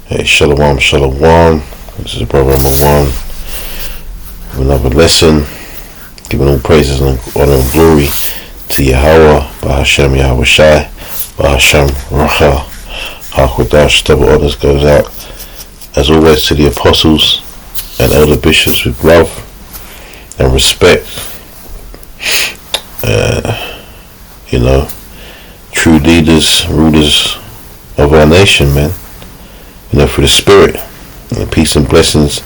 Hey, shalom, shalom. This is brother number one with another lesson, giving all praises and honor and glory to Yahweh, Bahashem Yahweh Shai, Bahashem Racha, HaKodash. Double honors goes out, as always, to the apostles and elder bishops with love and respect. True leaders, rulers of our nation, man. For the spirit, and peace and blessings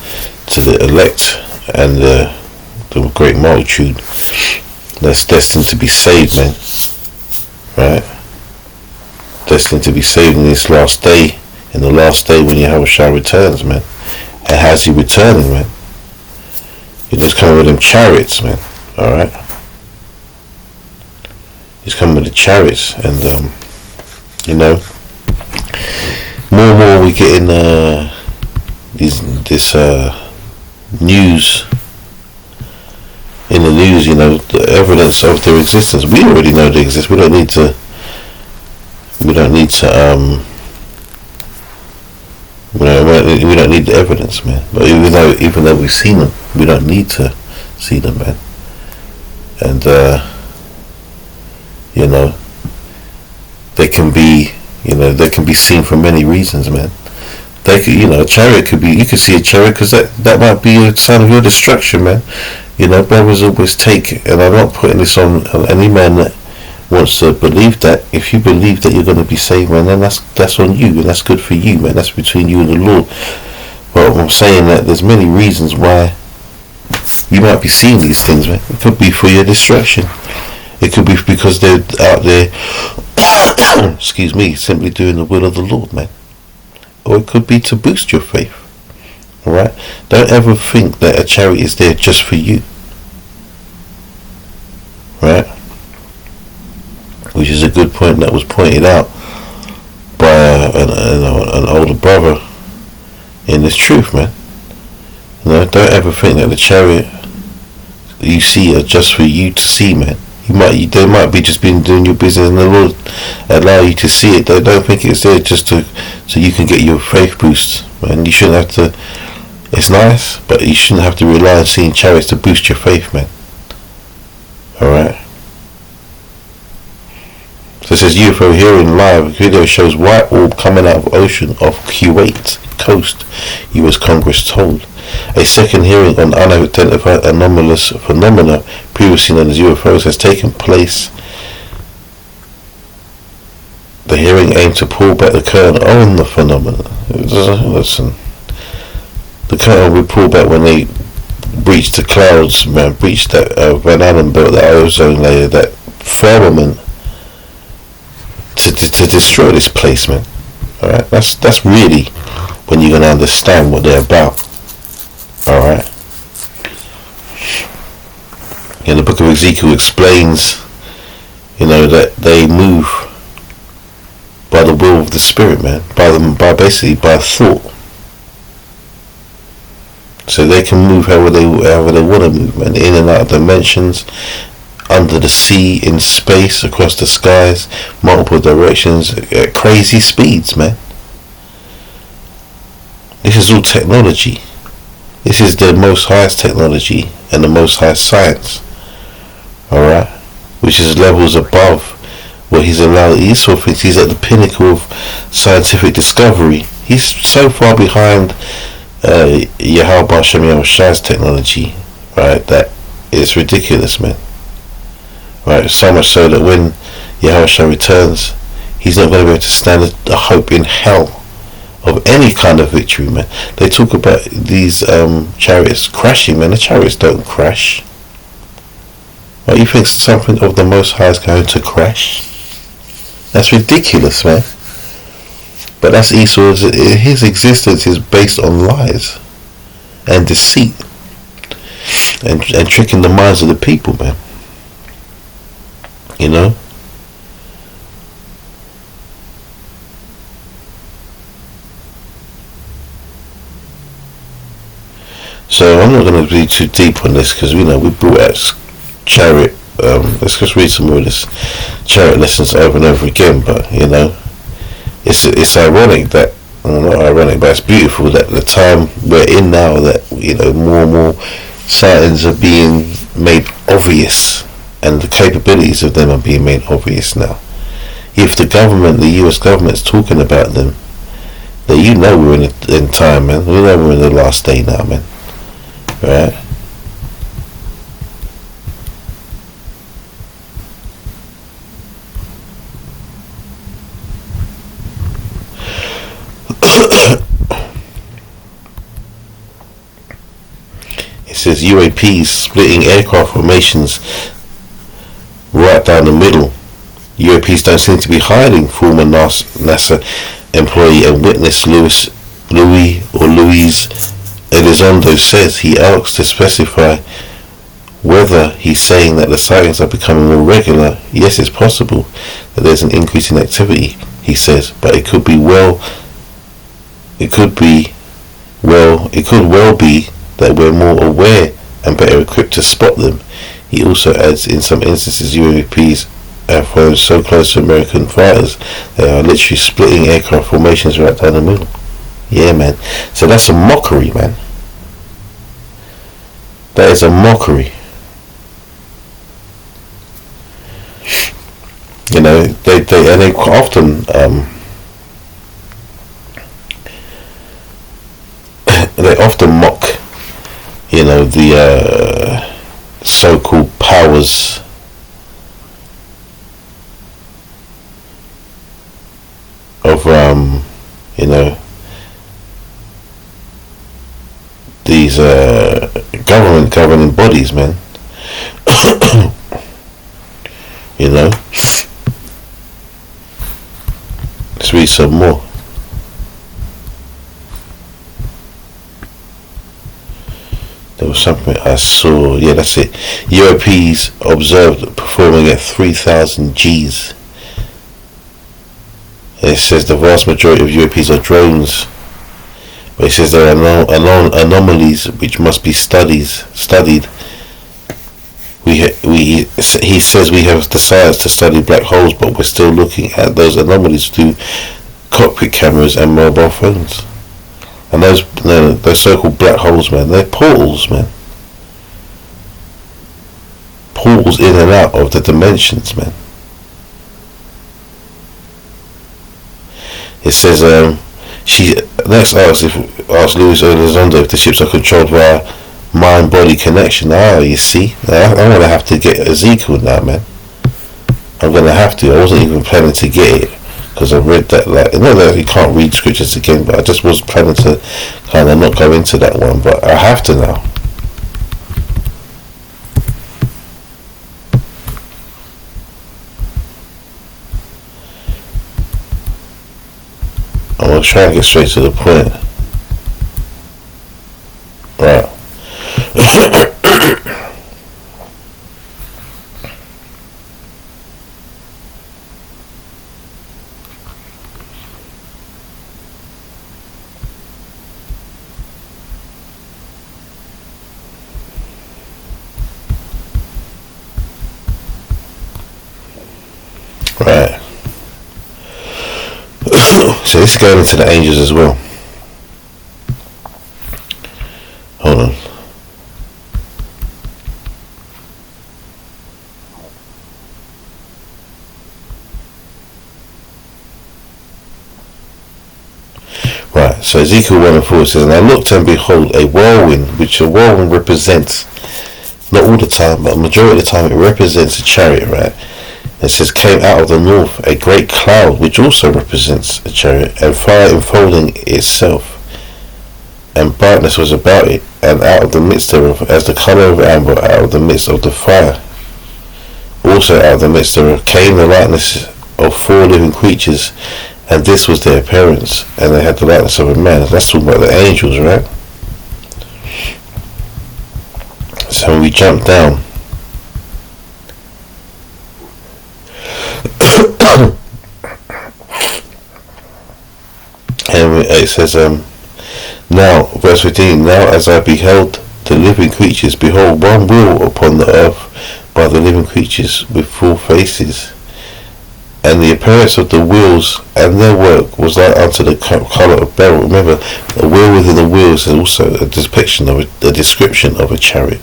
to the elect and the great multitude that's destined to be saved, man. Right? Destined to be saved in this last day, in the last day when Yahweh returns, man. And how's he returning, man? He's coming with them chariots, man. Alright? He's coming with the chariots, and more and more we get in this news, in the news, the evidence of their existence. We already know they exist. We don't need to we don't need the evidence, man. But even though we've seen them, we don't need to see them, man. And they can be seen for many reasons, man. They could, a chariot could be. You could see a chariot because that might be a sign of your destruction, man. Brothers always take, and I'm not putting this on any man that wants to believe that. If you believe that you're going to be saved, man, then that's on you, and that's good for you, man. That's between you and the Lord. But I'm saying that there's many reasons why you might be seeing these things, man. It could be for your destruction. It could be because they're out there, excuse me, simply doing the will of the Lord, man. Or it could be to boost your faith. Alright? Don't ever think that a chariot is there just for you. Right? Which is a good point that was pointed out by an older brother in this truth, man. Don't ever think that the chariot you see are just for you to see, man. They might be just been doing your business, and the Lord allow you to see it. Don't think it's there just so you can get your faith boost, man. You shouldn't have to. It's nice, but you shouldn't have to rely on seeing chariots to boost your faith, man. All right. So it says UFO hearing live. Video shows white orb coming out of ocean off Kuwait coast. U.S. Congress told. A second hearing on unidentified anomalous phenomena, previously known as UFOs, has taken place. The hearing aimed to pull back the curtain on the phenomena. Listen, the curtain will pull back when they breached the clouds, man, breached that Van Allen belt, that ozone layer, that firmament, to destroy this place, man. All right, that's really when you're gonna understand what they're about. Alright. In the book of Ezekiel explains, that they move by the will of the Spirit, man. By thought. So they can move however they want to move, man. In and out of dimensions, under the sea, in space, across the skies, multiple directions, at crazy speeds, man. This is all technology. This is the most highest technology and the most high science, alright, which is levels above what he's allowed. Esau thinks he's at the pinnacle of scientific discovery. He's so far behind Yahweh Hashem Yahweh Shai's technology, right, that it's ridiculous, man. Right, so much so that when Yahweh Shai returns, he's not going to be able to stand a hope in hell of any kind of victory, man. They talk about these chariots crashing, man. The chariots don't crash. What, you think something of the Most High is going to crash? That's ridiculous, man. But that's Esau's. His existence is based on lies and deceit and tricking the minds of the people, man. So I'm not going to be too deep on this because we brought out chariot. Let's just read some more of this chariot lessons over and over again. But it's ironic that not ironic, but it's beautiful that the time we're in now, that more and more signs are being made obvious, and the capabilities of them are being made obvious now. If the US government's talking about them, then we're in time, man. We know we're in the last day now, man. Right? It says UAPs splitting aircraft formations right down the middle. UAPs don't seem to be hiding, former NASA employee and witness Luis Elizondo says. He asks to specify whether he's saying that the sightings are becoming more regular. Yes, it's possible that there's an increase in activity, he says, but it could well be that we're more aware and better equipped to spot them. He also adds, in some instances, UAPs are flown so close to American fighters, they are literally splitting aircraft formations right down the middle. Yeah, man. So that's a mockery, man. That is a mockery. They quite often they often mock, the so-called powers of these governing bodies, man. Let's read some more. There was something I saw. Yeah, that's it. UAPs observed performing at 3,000 Gs. It says the vast majority of UAPs are drones, but it says there are anomalies which must be studied. He says we have the science to study black holes, but we're still looking at those anomalies through cockpit cameras and mobile phones. And those so-called black holes, man, they're portals, man. Portals in and out of the dimensions, man. It says she next asks Luis Elizondo if the ships are controlled via mind-body connection. You see, I'm gonna have to get Ezekiel now, man. I'm gonna have to. I wasn't even planning to get it because I read that. Not that you can't read scriptures again, but I just was planning to kind of not go into that one. But I have to now. I'm gonna try and get straight to the point. Right. Right. So this is going into the angels as well. Hold on. Right, so Ezekiel 1:4 says, and I looked and behold a whirlwind, which a whirlwind represents, not all the time, but a majority of the time it represents a chariot, right? It says, came out of the north a great cloud, which also represents a chariot, and fire enfolding itself, and brightness was about it, and out of the midst thereof, as the colour of amber, out of the midst of the fire. Also out of the midst thereof came the likeness of 4 living creatures, and this was their appearance, and they had the likeness of a man. That's talking about the angels, right? So when we jump down, and it says, now, verse 15, now as I beheld the living creatures, behold, one wheel upon the earth by the living creatures with 4 faces, And the appearance of the wheels and their work was like unto the colour of beryl. Remember, a wheel within the wheels is also a depiction of a description of a chariot.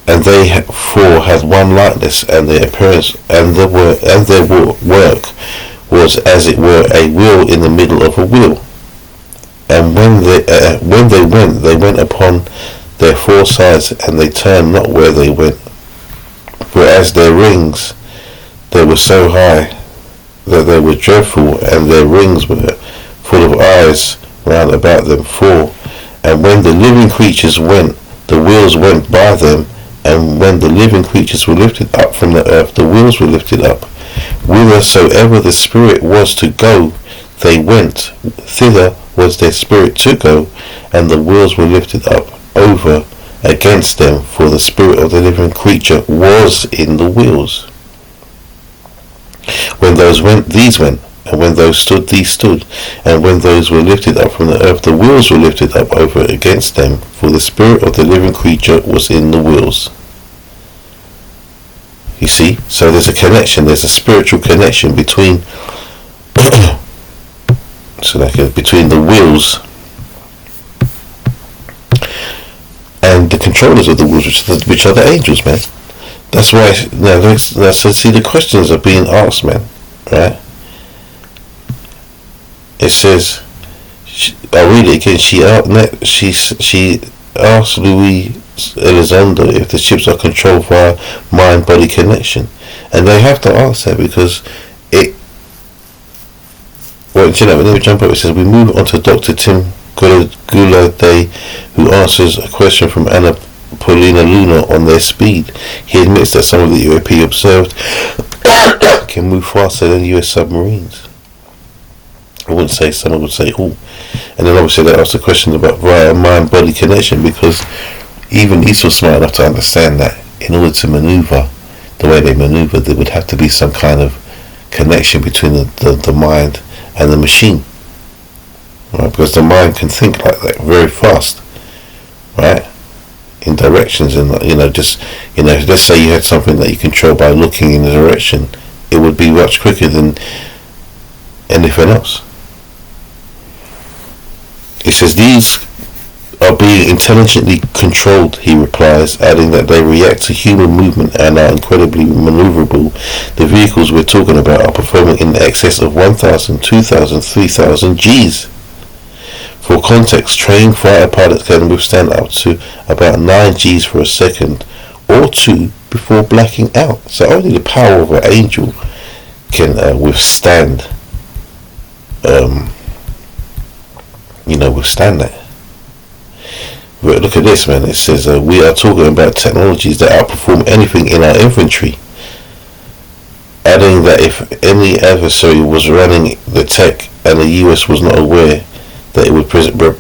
And they four had one likeness, and their appearance and their work was as it were a wheel in the middle of a wheel. And when they went upon their four sides, and they turned not where they went. Whereas their rings, they were so high that they were dreadful, and their rings were full of eyes round about them four. And when the living creatures went, the wheels went by them, and when the living creatures were lifted up from the earth, the wheels were lifted up. Whithersoever the spirit was to go, they went. Thither was their spirit to go, and the wheels were lifted up over against them, for the spirit of the living creature was in the wheels. When those went, these went, and when those stood, these stood, and when those were lifted up from the earth, the wheels were lifted up over against them, for the spirit of the living creature was in the wheels. You see, so there's a connection, there's a spiritual connection between between the wheels and the controllers of the wheels, which are the angels, man. That's why so see, the questions are being asked, man, right? It says, I'll read it again. She asked Louis Elizondo if the ships are controlled via mind-body connection, and they have to ask that because it. Well, let me jump up. It says we move on to Dr. Tim Goulade, who answers a question from Anna Paulina Luna on their speed. He admits that some of the UAP observed can move faster than US submarines. I wouldn't say some, I would say all. And then obviously they asked a question about via mind-body connection, because even Esau was smart enough to understand that in order to maneuver the way they maneuver, there would have to be some kind of connection between the mind and the machine, right? Because the mind can think like that very fast, right? In directions, and let's say you had something that you control by looking in a direction, it would be much quicker than anything else. It says these are being intelligently controlled, he replies, adding that they react to human movement and are incredibly maneuverable. The vehicles we're talking about are performing in excess of 1,000, 2,000, 3,000 Gs. For context, trained fighter pilots can withstand up to about 9 Gs for a second or two before blacking out. So only the power of an angel can withstand that. But look at this, man. It says we are talking about technologies that outperform anything in our inventory, adding that if any adversary was running the tech and the US was not aware, that it would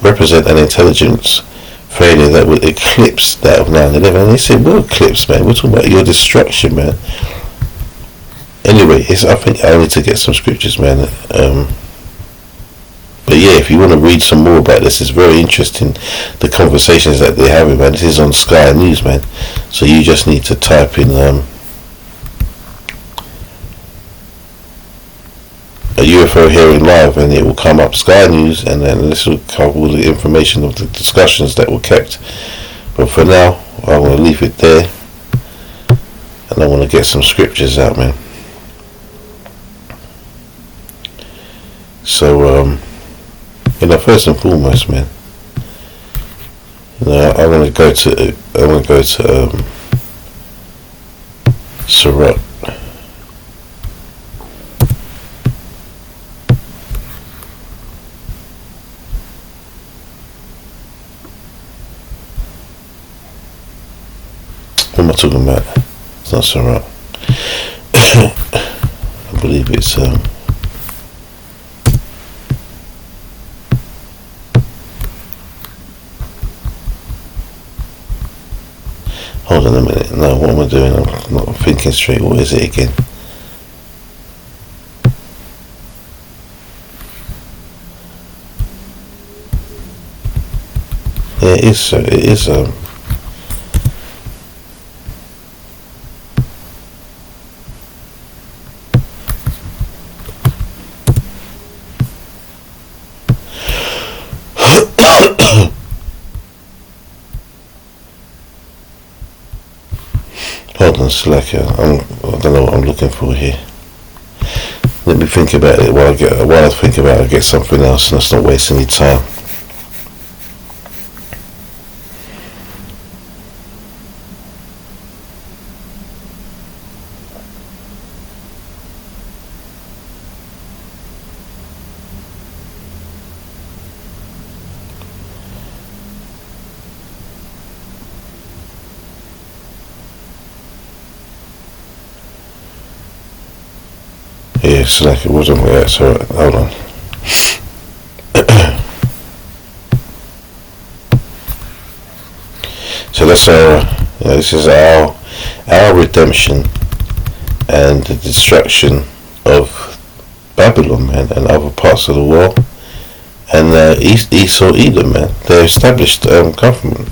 represent an intelligence failure that would eclipse that of 9/11. And they say, we'll eclipse, man. We're talking about your destruction, man. Anyway, I think I need to get some scriptures, man. But yeah, if you want to read some more about this, it's very interesting, the conversations that they're having, man. This is on Sky News, man. So you just need to type in a UFO hearing live, and it will come up, Sky News, and then this will cover all the information of the discussions that were kept. But for now, I want to leave it there, and I want to get some scriptures out, man. So first and foremost, man, I want to go to Sirach. What am I talking about? It's not Sirach. I believe it's hold on a minute. No, what am I doing? I'm not thinking straight. What is it again? Yeah, it is. It is. Hold on, Slacker. I don't know what I'm looking for here. Let me think about it while I think about it, I get something else, and let's not waste any time. Yeah, Slacker wasn't there, so hold on. So that's this is our redemption and the destruction of Babylon, man, and other parts of the world, and Esau, Edom, man. They established government.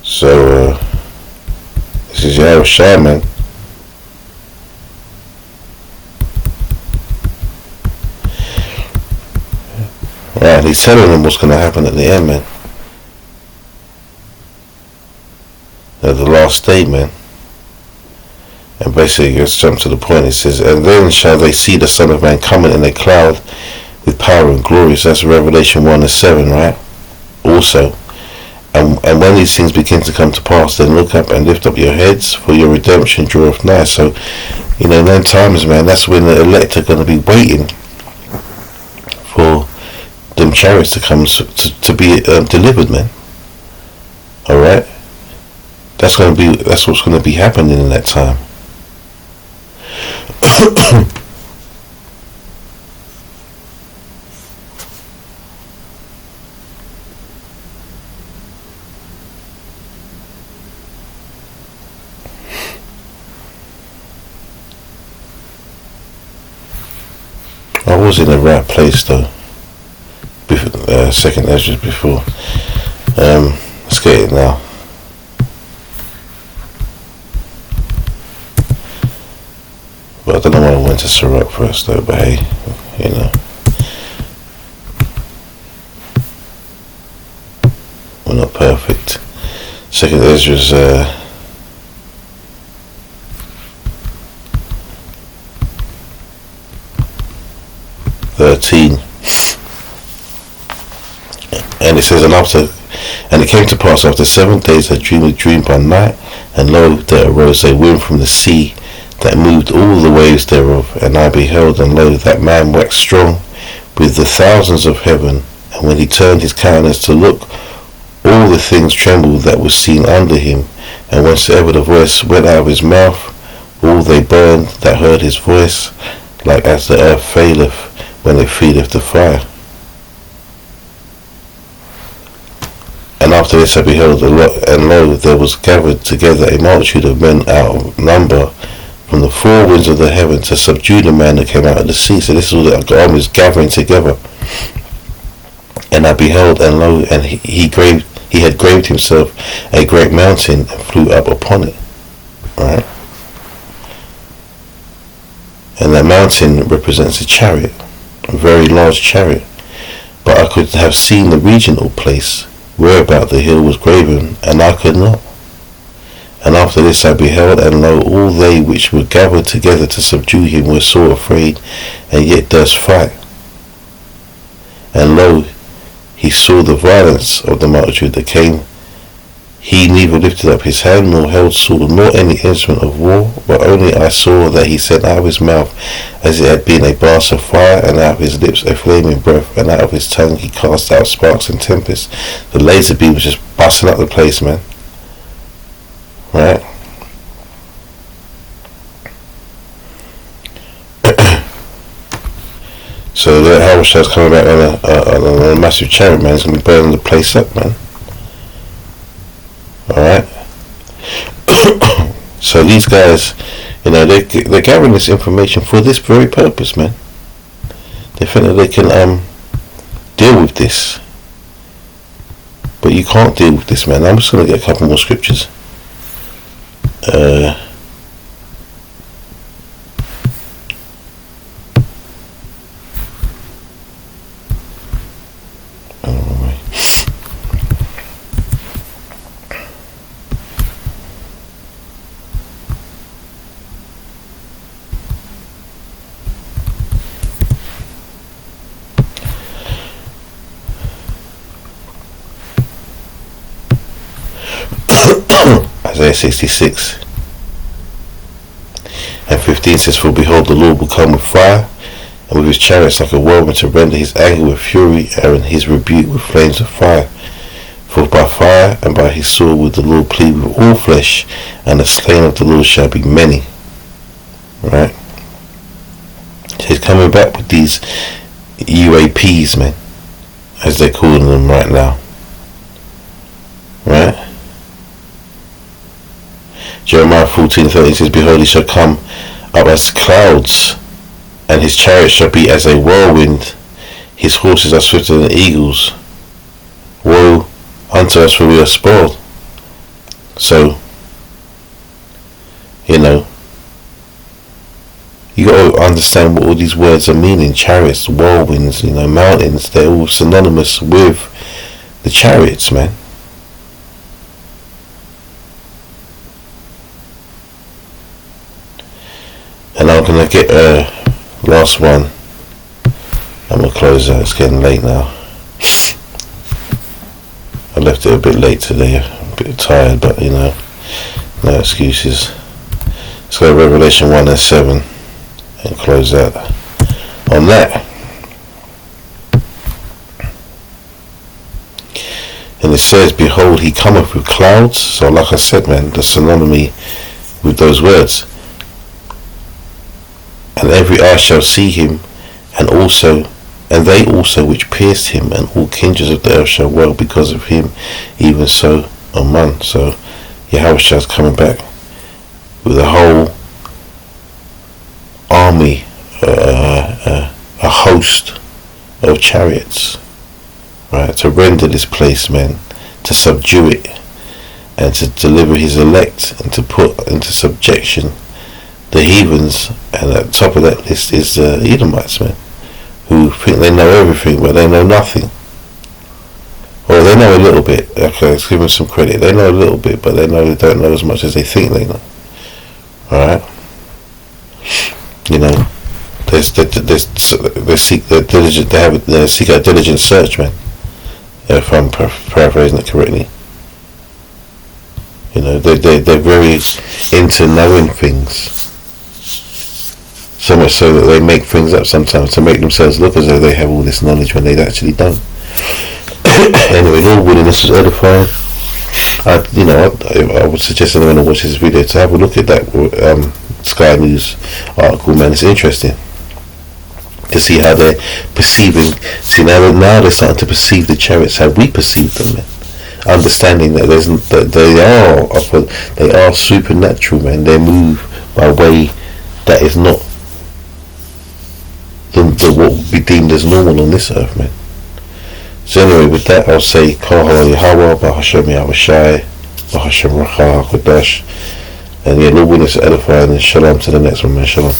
So this is Yahushua, man. Right, he's telling them what's going to happen at the end, man. At the last day, man. And basically, let's jump to the point. It says, and then shall they see the Son of Man coming in a cloud with power and glory. So that's Revelation 1:7, right? Also, and when these things begin to come to pass, then look up and lift up your heads, for your redemption draweth nigh. So, in them times, man, that's when the elect are going to be waiting for them chariots to come to be delivered, man. All right, that's what's going to be happening in that time. I was in the right place though. Second Ezra before. Let's get it now. But I don't know why I went to Sirach first though, but hey, we're not perfect. Second Ezra's 13, and it says, and it came to pass after 7 days I dreamed a dream by night, and lo, there arose a wind from the sea that moved all the waves thereof, and I beheld, and lo, that man waxed strong with the thousands of heaven, and when he turned his countenance to look, all the things trembled that was seen under him, and whensoever the voice went out of his mouth, all they burned that heard his voice, like as the earth faileth when it feedeth the fire. And after this I beheld, and lo, there was gathered together a multitude of men out of number from the four winds of the heaven to subdue the man that came out of the sea. So this is all the armies gathering together. And I beheld, and lo, and he had graved himself a great mountain and flew up upon it. Right? And that mountain represents a chariot, a very large chariot. But I could have seen the regional place whereabout the hill was graven, and I could not. And after this I beheld, and lo, all they which were gathered together to subdue him were sore afraid, and yet durst fight. And lo, he saw the violence of the multitude that came. He neither lifted up his hand, nor held sword, nor any instrument of war, but only I saw that he sent out of his mouth as it had been a blast of fire, and out of his lips a flaming breath, and out of his tongue he cast out sparks and tempests. The laser beam was just busting up the place, man. Right? So the Habashah's coming back on a massive chariot, man. He's going to be burning the place up, man. Alright? So these guys, they're gathering this information for this very purpose, man. They think that they can deal with this. But you can't deal with this, man. I'm just going to get a couple more scriptures. Isaiah 66 and 15 says, for behold, the Lord will come with fire, and with his chariots like a whirlwind, to render his anger with fury, and his rebuke with flames of fire. For by fire and by his sword will the Lord plead with all flesh, and the slain of the Lord shall be many. Right? So he's coming back with these UAPs, man, as they're calling them right now. Right? Jeremiah 14:13 says, behold, he shall come up as clouds, and his chariot shall be as a whirlwind, his horses are swifter than eagles. Woe unto us, for we are spoiled. So, you know, you got to understand what all these words are meaning. Chariots, whirlwinds, you know, mountains, they're all synonymous with the chariots, man. And I'm going to get last one. I'm going to close out. It's getting late now. I left it a bit late today. A bit tired, but you know, no excuses. Let's go to Revelation 1 and 7 and close out on that. And it says, behold, he cometh with clouds. So like I said, man, the synonymy with those words. And every eye shall see him, and they also which pierced him, and all kindreds of the earth shall wail because of him. Even so, amen. So Yahushua is coming back with a whole army, a host of chariots, right, to render this place, man, to subdue it, and to deliver his elect, and to put into subjection the heathens. And at the top of that list is the Edomites, man, who think they know everything, but they know nothing. Or they know a little bit. Okay, let's give them some credit. They know a little bit, but they don't know as much as they think they know. Alright? You know, they seek a diligent search, man. If I'm paraphrasing it correctly. You know, they're very into knowing things. So much so that they make things up sometimes to make themselves look as though they have all this knowledge when they actually don't. Anyway, Lord willing, this was edifying. I would suggest anyone who watches this video to have a look at that Sky News article, man. It's interesting to see how they're perceiving. See, now they're starting to perceive the chariots how we perceive them, man. Understanding that they are supernatural, man. They move by way that is not what would be deemed as normal on this earth, man. So anyway, with that, I'll say Kahal Yahweh, Bahashem Yahushai, Bahashem Racha HaKodesh, and yeah, Lord willing, it's edifying, and shalom to the next one, man. Shalom.